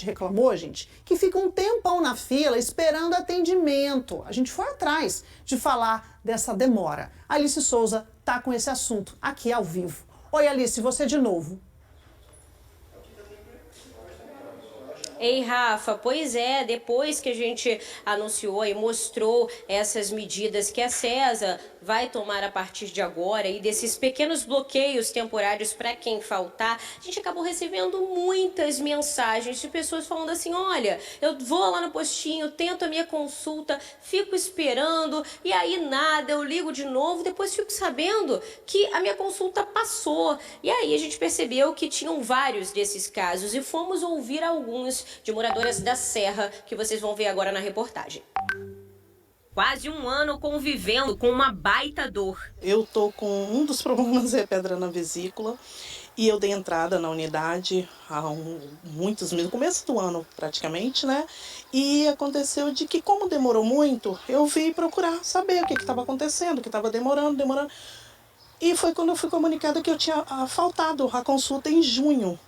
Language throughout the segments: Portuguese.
reclamou, gente, que fica um tempão na fila esperando atendimento. A gente foi atrás de falar dessa demora. Alice Souza tá com esse assunto aqui ao vivo. Oi, Alice, você de novo. Ei, Rafa, pois é, depois que a gente anunciou e mostrou essas medidas que a CESA vai tomar a partir de agora e desses pequenos bloqueios temporários para quem faltar, a gente acabou recebendo muitas mensagens de pessoas falando assim, olha, eu vou lá no postinho, tento a minha consulta, fico esperando e aí nada, eu ligo de novo, depois fico sabendo que a minha consulta passou. E aí a gente percebeu que tinham vários desses casos e fomos ouvir alguns de moradoras da Serra, que vocês vão ver agora na reportagem. Quase um ano convivendo com uma baita dor. Eu tô com um dos problemas é pedra na vesícula e eu dei entrada na unidade há muitos meses, no começo do ano praticamente, né? E aconteceu de que como demorou muito, eu vim procurar saber o que estava acontecendo, que estava demorando. E foi quando eu fui comunicada que eu tinha faltado a consulta em junho,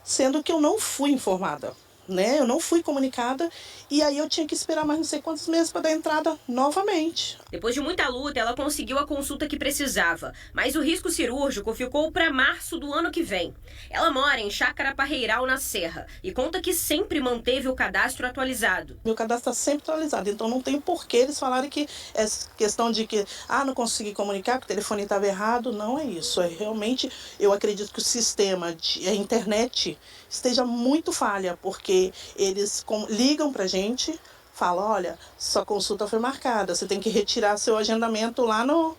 sendo que eu não fui informada. Né? Eu não fui comunicada e aí eu tinha que esperar mais não sei quantos meses para dar entrada novamente. Depois de muita luta, ela conseguiu a consulta que precisava, mas o risco cirúrgico ficou para março do ano que vem. Ela mora em Chácara Parreiral, na Serra, e conta que sempre manteve o cadastro atualizado. Meu cadastro está sempre atualizado, então não tem por que eles falarem que é questão de que não consegui comunicar, que o telefone estava errado. Não é isso, é realmente, eu acredito que o sistema, a internet esteja muito falha, porque eles ligam pra gente, falam, olha, sua consulta foi marcada, você tem que retirar seu agendamento lá no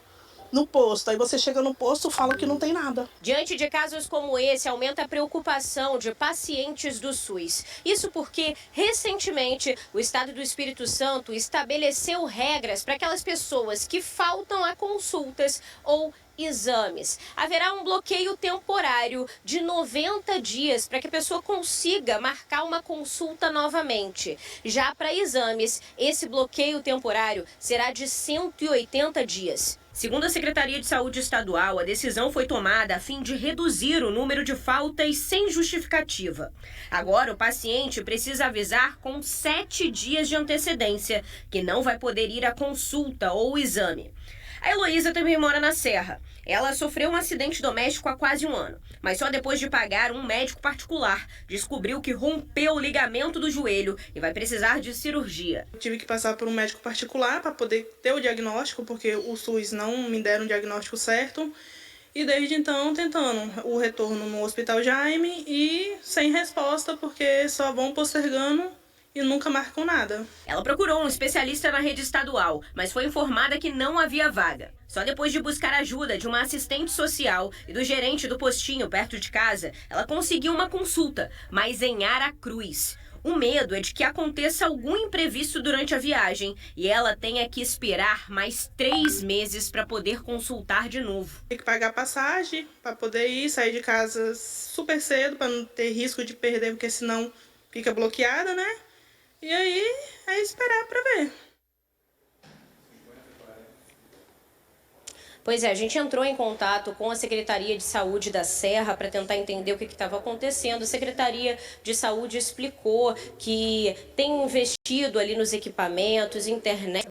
posto. Aí você chega no posto e fala que não tem nada. Diante de casos como esse, aumenta a preocupação de pacientes do SUS. Isso porque, recentemente, o Estado do Espírito Santo estabeleceu regras para aquelas pessoas que faltam a consultas ou exames. Haverá um bloqueio temporário de 90 dias para que a pessoa consiga marcar uma consulta novamente. Já para exames, esse bloqueio temporário será de 180 dias. Segundo a Secretaria de Saúde Estadual, a decisão foi tomada a fim de reduzir o número de faltas sem justificativa. Agora, o paciente precisa avisar com 7 dias de antecedência que não vai poder ir à consulta ou exame. A Heloísa também mora na Serra. Ela sofreu um acidente doméstico há quase um ano, mas só depois de pagar um médico particular, descobriu que rompeu o ligamento do joelho e vai precisar de cirurgia. Eu tive que passar por um médico particular para poder ter o diagnóstico, porque o SUS não me deram o diagnóstico certo. E desde então tentando o retorno no Hospital Jaime e sem resposta, porque só vão postergando e nunca marcam nada. Ela procurou um especialista na rede estadual, mas foi informada que não havia vaga. Só depois de buscar ajuda de uma assistente social e do gerente do postinho perto de casa, ela conseguiu uma consulta, mas em Aracruz. O medo é de que aconteça algum imprevisto durante a viagem e ela tenha que esperar mais 3 meses para poder consultar de novo. Tem que pagar passagem para poder ir, sair de casa super cedo para não ter risco de perder, porque senão fica bloqueada, né? E aí é esperar para ver. Pois é, a gente entrou em contato com a Secretaria de Saúde da Serra para tentar entender o que estava acontecendo. A Secretaria de Saúde explicou que tem investido ali nos equipamentos, internet,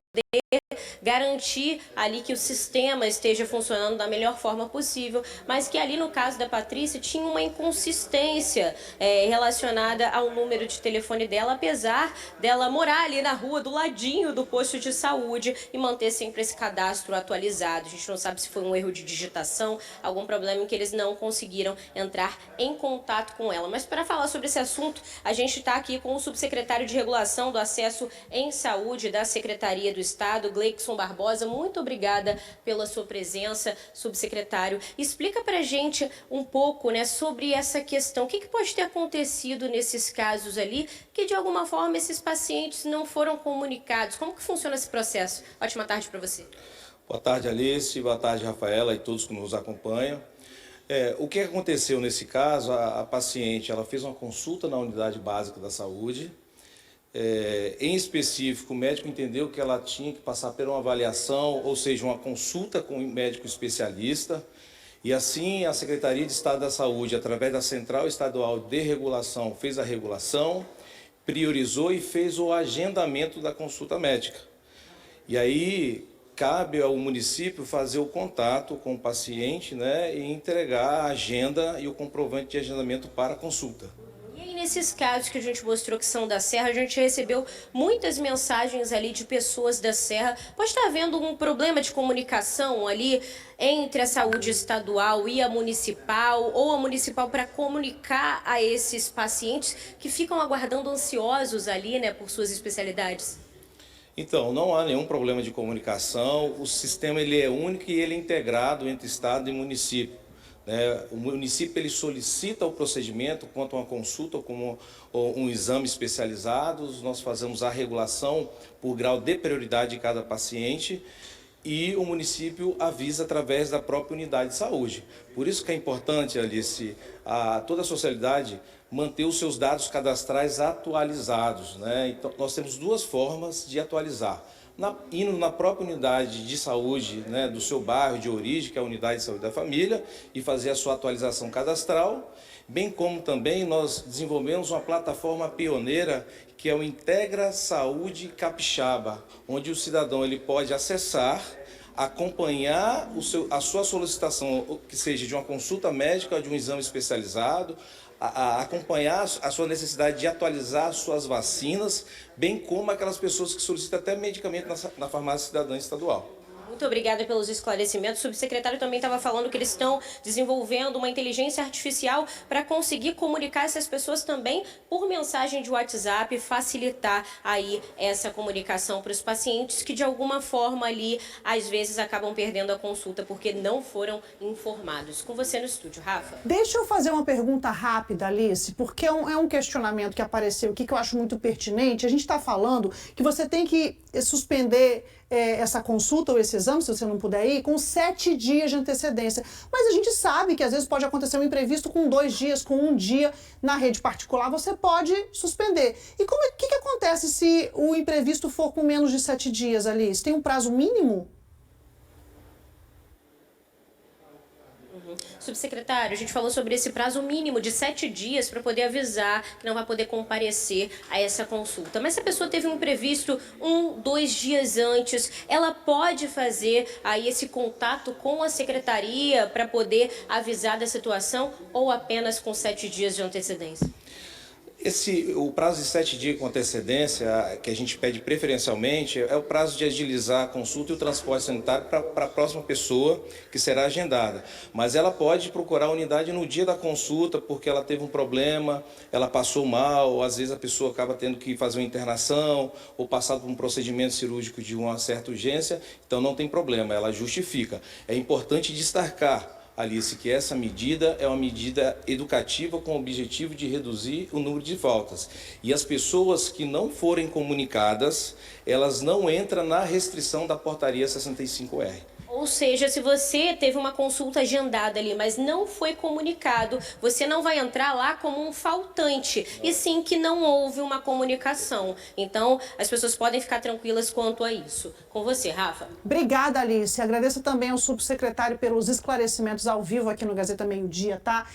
garantir ali que o sistema esteja funcionando da melhor forma possível, mas que ali no caso da Patrícia tinha uma inconsistência relacionada ao número de telefone dela, apesar dela morar ali na rua do ladinho do posto de saúde e manter sempre esse cadastro atualizado. A gente não sabe se foi um erro de digitação, algum problema em que eles não conseguiram entrar em contato com ela. Mas para falar sobre esse assunto, a gente está aqui com o subsecretário de Regulação do Acesso em Saúde da Secretaria do Estado, Gleikson Barbosa. Muito obrigada pela sua presença, subsecretário. Explica pra gente um pouco, né, sobre essa questão. O que pode ter acontecido nesses casos ali que, de alguma forma, esses pacientes não foram comunicados? Como que funciona esse processo? Ótima tarde para você. Boa tarde, Alice. Boa tarde, Rafaela e todos que nos acompanham. O que aconteceu nesse caso? A paciente ela fez uma consulta na unidade básica da saúde. Em específico, o médico entendeu que ela tinha que passar por uma avaliação, ou seja, uma consulta com um médico especialista, e assim a Secretaria de Estado da Saúde, através da Central Estadual de Regulação, fez a regulação, priorizou e fez o agendamento da consulta médica. E aí cabe ao município fazer o contato com o paciente, né, e entregar a agenda e o comprovante de agendamento para a consulta. E aí, nesses casos que a gente mostrou que são da Serra, a gente recebeu muitas mensagens ali de pessoas da Serra. Pode estar havendo um problema de comunicação ali entre a saúde estadual e a municipal, ou a municipal para comunicar a esses pacientes que ficam aguardando ansiosos ali, né, por suas especialidades? Então, não há nenhum problema de comunicação, o sistema ele é único e ele é integrado entre Estado e município. O município ele solicita o procedimento quanto a uma consulta ou como um exame especializado, nós fazemos a regulação por grau de prioridade de cada paciente e o município avisa através da própria unidade de saúde. Por isso que é importante, Alice, toda a sociedade manter os seus dados cadastrais atualizados, né? Então, nós temos duas formas de atualizar. Indo na própria unidade de saúde, né, do seu bairro de origem, que é a unidade de saúde da família, e fazer a sua atualização cadastral, bem como também nós desenvolvemos uma plataforma pioneira que é o Integra Saúde Capixaba, onde o cidadão ele pode acessar, acompanhar a sua solicitação, que seja de uma consulta médica ou de um exame especializado, acompanhar a sua necessidade de atualizar suas vacinas, bem como aquelas pessoas que solicitam até medicamento na farmácia cidadã estadual. Muito obrigada pelos esclarecimentos. O subsecretário também estava falando que eles estão desenvolvendo uma inteligência artificial para conseguir comunicar essas pessoas também por mensagem de WhatsApp, facilitar aí essa comunicação para os pacientes que de alguma forma ali, às vezes, acabam perdendo a consulta porque não foram informados. Com você no estúdio, Rafa. Deixa eu fazer uma pergunta rápida, Alice, porque é um questionamento que apareceu aqui que eu acho muito pertinente. A gente está falando que você tem que suspender essa consulta ou esse exame, se você não puder ir, com 7 dias de antecedência. Mas a gente sabe que às vezes pode acontecer um imprevisto com 2 dias, com 1 dia. Na rede particular você pode suspender. E o que acontece se o imprevisto for com menos de 7 dias, Alice? Tem um prazo mínimo? Subsecretário, a gente falou sobre esse prazo mínimo de 7 dias para poder avisar que não vai poder comparecer a essa consulta. Mas se a pessoa teve um imprevisto 1, 2 dias antes, ela pode fazer aí esse contato com a secretaria para poder avisar da situação ou apenas com 7 dias de antecedência? O prazo de 7 dias com antecedência, que a gente pede preferencialmente, é o prazo de agilizar a consulta e o transporte sanitário para a próxima pessoa que será agendada. Mas ela pode procurar a unidade no dia da consulta porque ela teve um problema, ela passou mal, ou às vezes a pessoa acaba tendo que fazer uma internação ou passar por um procedimento cirúrgico de uma certa urgência, então não tem problema, ela justifica. É importante destacar, Alice, que essa medida é uma medida educativa com o objetivo de reduzir o número de faltas. E as pessoas que não forem comunicadas, elas não entram na restrição da portaria 65R. Ou seja, se você teve uma consulta agendada ali, mas não foi comunicado, você não vai entrar lá como um faltante, e sim que não houve uma comunicação. Então, as pessoas podem ficar tranquilas quanto a isso. Com você, Rafa. Obrigada, Alice. Agradeço também ao subsecretário pelos esclarecimentos ao vivo aqui no Gazeta Meio Dia, tá?